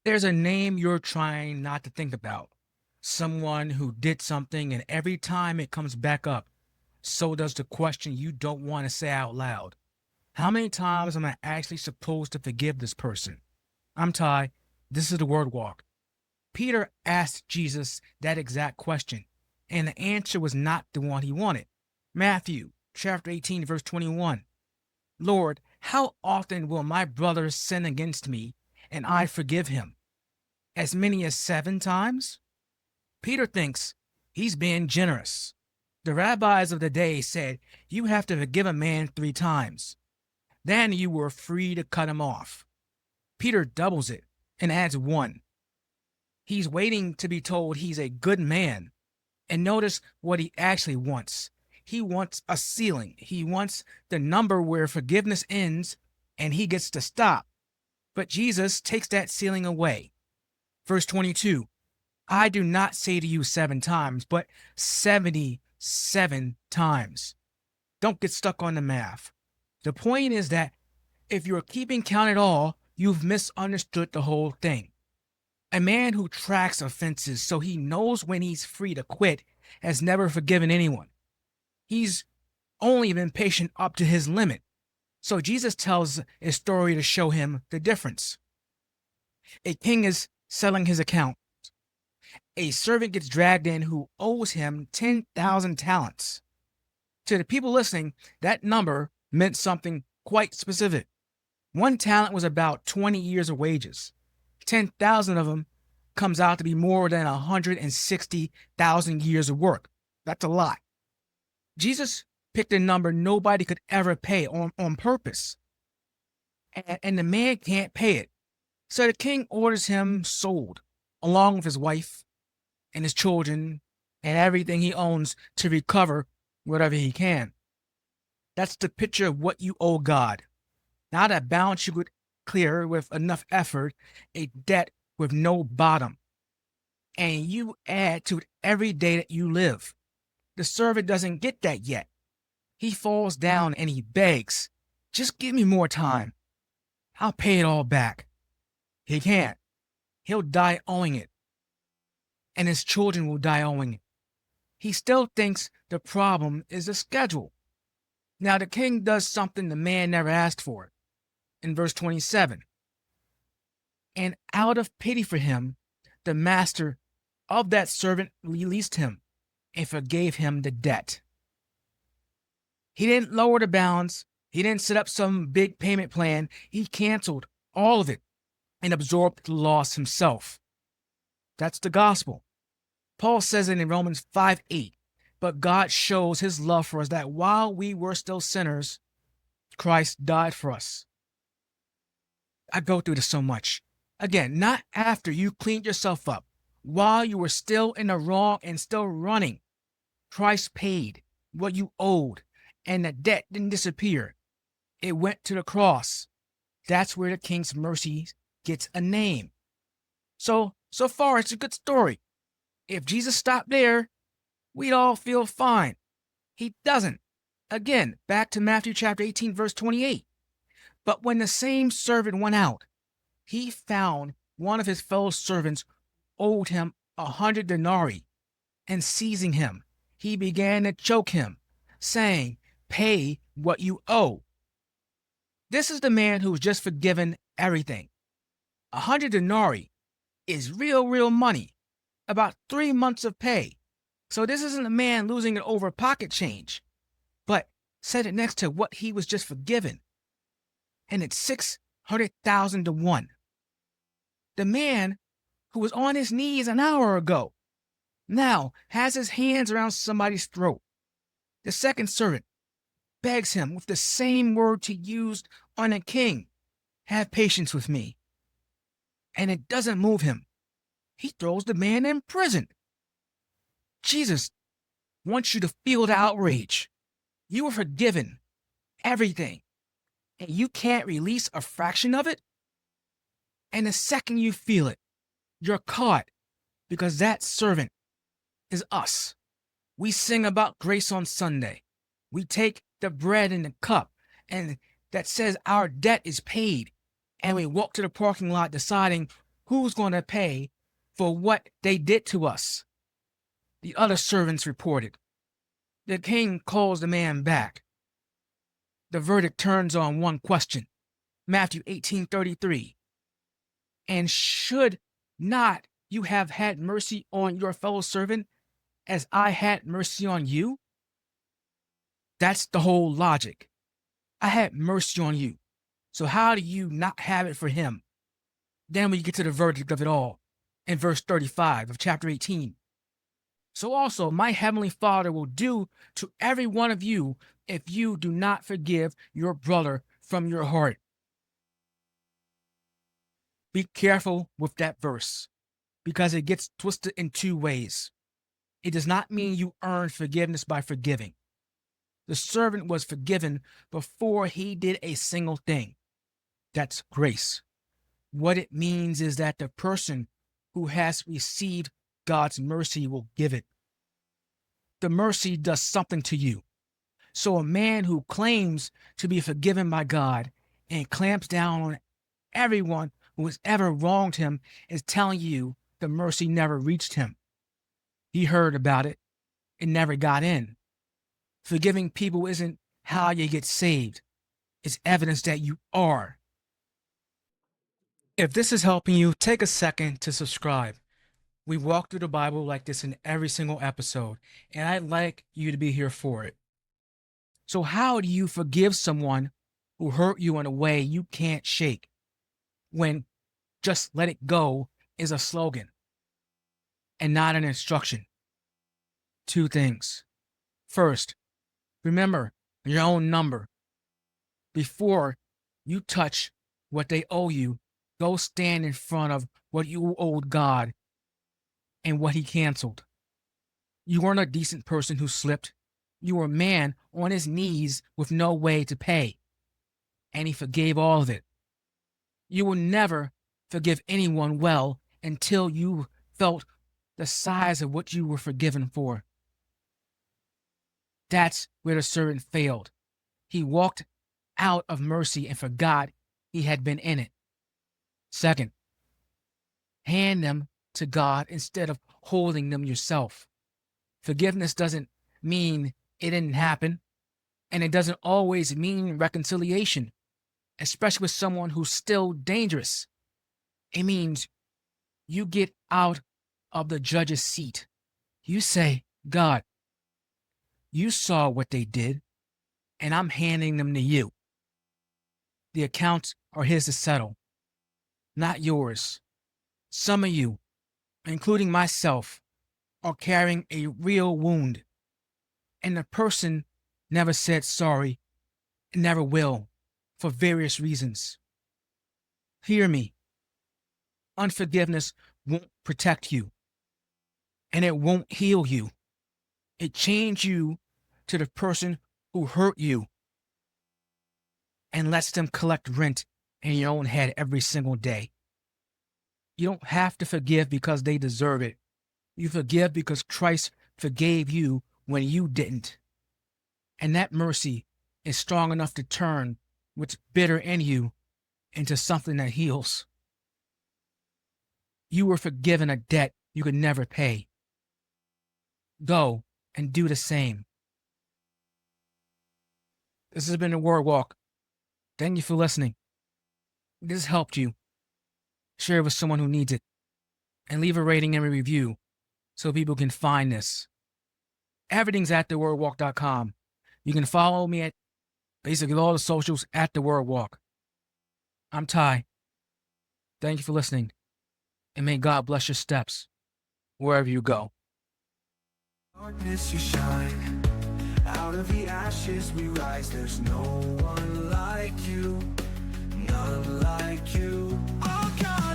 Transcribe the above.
There's a name you're trying not to think about. Someone who did something, and every time it comes back up, so does the question you don't want to say out loud. How many times am I actually supposed to forgive this person? I'm Ty. This is the Word Walk. Peter asked Jesus that exact question, and the answer was not the one he wanted. Matthew chapter 18, verse 21. Lord, how often will my brother sin against me, and I forgive him? As many as 7 times? Peter thinks he's being generous. The rabbis of the day said you have to forgive a man 3 times. Then you were free to cut him off. Peter doubles it and adds 1. He's waiting to be told he's a good man. And notice what he actually wants. He wants a ceiling. He wants the number where forgiveness ends and he gets to stop. But Jesus takes that ceiling away. Verse 22, I do not say to you 7 times, but 77 times. Don't get stuck on the math. The point is that if you're keeping count at all, you've misunderstood the whole thing. A man who tracks offenses so he knows when he's free to quit has never forgiven anyone. He's only been patient up to his limit. So Jesus tells a story to show him the difference. A king is settling his account. A servant gets dragged in who owes him 10,000 talents. To the people listening, that number meant something quite specific. 1 talent was about 20 years of wages. 10,000 of them comes out to be more than 160,000 years of work. That's a lot. Jesus picked a number nobody could ever pay on purpose. And the man can't pay it. So the king orders him sold, along with his wife and his children and everything he owns to recover whatever he can. That's the picture of what you owe God. Not a balance you could clear with enough effort, a debt with no bottom. And you add to it every day that you live. The servant doesn't get that yet. He falls down and he begs, just give me more time. I'll pay it all back. He can't. He'll die owing it. And his children will die owing it. He still thinks the problem is the schedule. Now the king does something the man never asked for. In verse 27, and out of pity for him, the master of that servant released him and forgave him the debt. He didn't lower the balance. He didn't set up some big payment plan. He canceled all of it and absorbed the loss himself. That's the gospel. Paul says it in Romans 5:8. But God shows his love for us that while we were still sinners, Christ died for us. I go through this so much. Again, not after you cleaned yourself up. While you were still in the wrong and still running, Christ paid what you owed, and the debt didn't disappear. It went to the cross. That's where the king's mercy gets a name. So far, it's a good story. If Jesus stopped there, we'd all feel fine. He doesn't. Again, back to Matthew chapter 18, verse 28. But when the same servant went out, he found one of his fellow servants owed him 100 denarii, and seizing him, he began to choke him, saying, pay what you owe. This is the man who was just forgiven everything. 100 denarii is real money, about 3 months of pay. So this isn't a man losing it over pocket change, but set it next to what he was just forgiven. And it's 600,000 to 1. The man who was on his knees an hour ago now has his hands around somebody's throat. The second servant begs him with the same words he used on a king, have patience with me. And it doesn't move him. He throws the man in prison. Jesus wants you to feel the outrage. You were forgiven everything, and you can't release a fraction of it? And the second you feel it, you're caught, because that servant is us. We sing about grace on Sunday. We take the bread and the cup, and that says our debt is paid, and we walk to the parking lot deciding Who's going to pay for what they did to us?" The other servants reported. The king calls the man back. The verdict turns on one question. Matthew 18:33. "And should not you have had mercy on your fellow servant as I had mercy on you?" That's the whole logic. I had mercy on you. So how do you not have it for him? Then we get to the verdict of it all in verse 35 of chapter 18. "So also my heavenly Father will do to every one of you if you do not forgive your brother from your heart." Be careful with that verse because it gets twisted in two ways. It does not mean you earn forgiveness by forgiving. The servant was forgiven before he did a single thing. That's grace. What it means is that the person who has received God's mercy will give it. The mercy does something to you. So a man who claims to be forgiven by God and clamps down on everyone who has ever wronged him is telling you the mercy never reached him. He heard about it. It never got in. Forgiving people isn't how you get saved. It's evidence that you are. If this is helping you, take a second to subscribe. We walk through the Bible like this in every single episode, and I'd like you to be here for it. So how do you forgive someone who hurt you in a way you can't shake when "just let it go" is a slogan and not an instruction? Two things. First, remember your own number. Before you touch what they owe you, go stand in front of what you owed God and what he canceled. You weren't a decent person who slipped. You were a man on his knees with no way to pay, and he forgave all of it. You will never forgive anyone well until you felt the size of what you were forgiven for. That's where the servant failed. He walked out of mercy and forgot he had been in it. Second, hand them to God instead of holding them yourself. Forgiveness doesn't mean it didn't happen, and it doesn't always mean reconciliation, especially with someone who's still dangerous. It means you get out of the judge's seat. You say, "God, you saw what they did, and I'm handing them to you. The accounts are his to settle, not yours." Some of you, including myself, are carrying a real wound, and the person never said sorry and never will for various reasons. Hear me. Unforgiveness won't protect you, and it won't heal you. It chains you to the person who hurt you and lets them collect rent in your own head every single day. You don't have to forgive because they deserve it. You forgive because Christ forgave you when you didn't. And that mercy is strong enough to turn what's bitter in you into something that heals. You were forgiven a debt you could never pay. Go and do the same. This has been the Word Walk. Thank you for listening. If this helped you, share it with someone who needs it, and leave a rating and a review so people can find this. Everything's at thewordwalk.com. You can follow me at basically all the socials at The Word Walk. I'm Ty. Thank you for listening, and may God bless your steps wherever you go. Darkness you shine, out of the ashes we rise. There's no one like you, none like you. Oh God.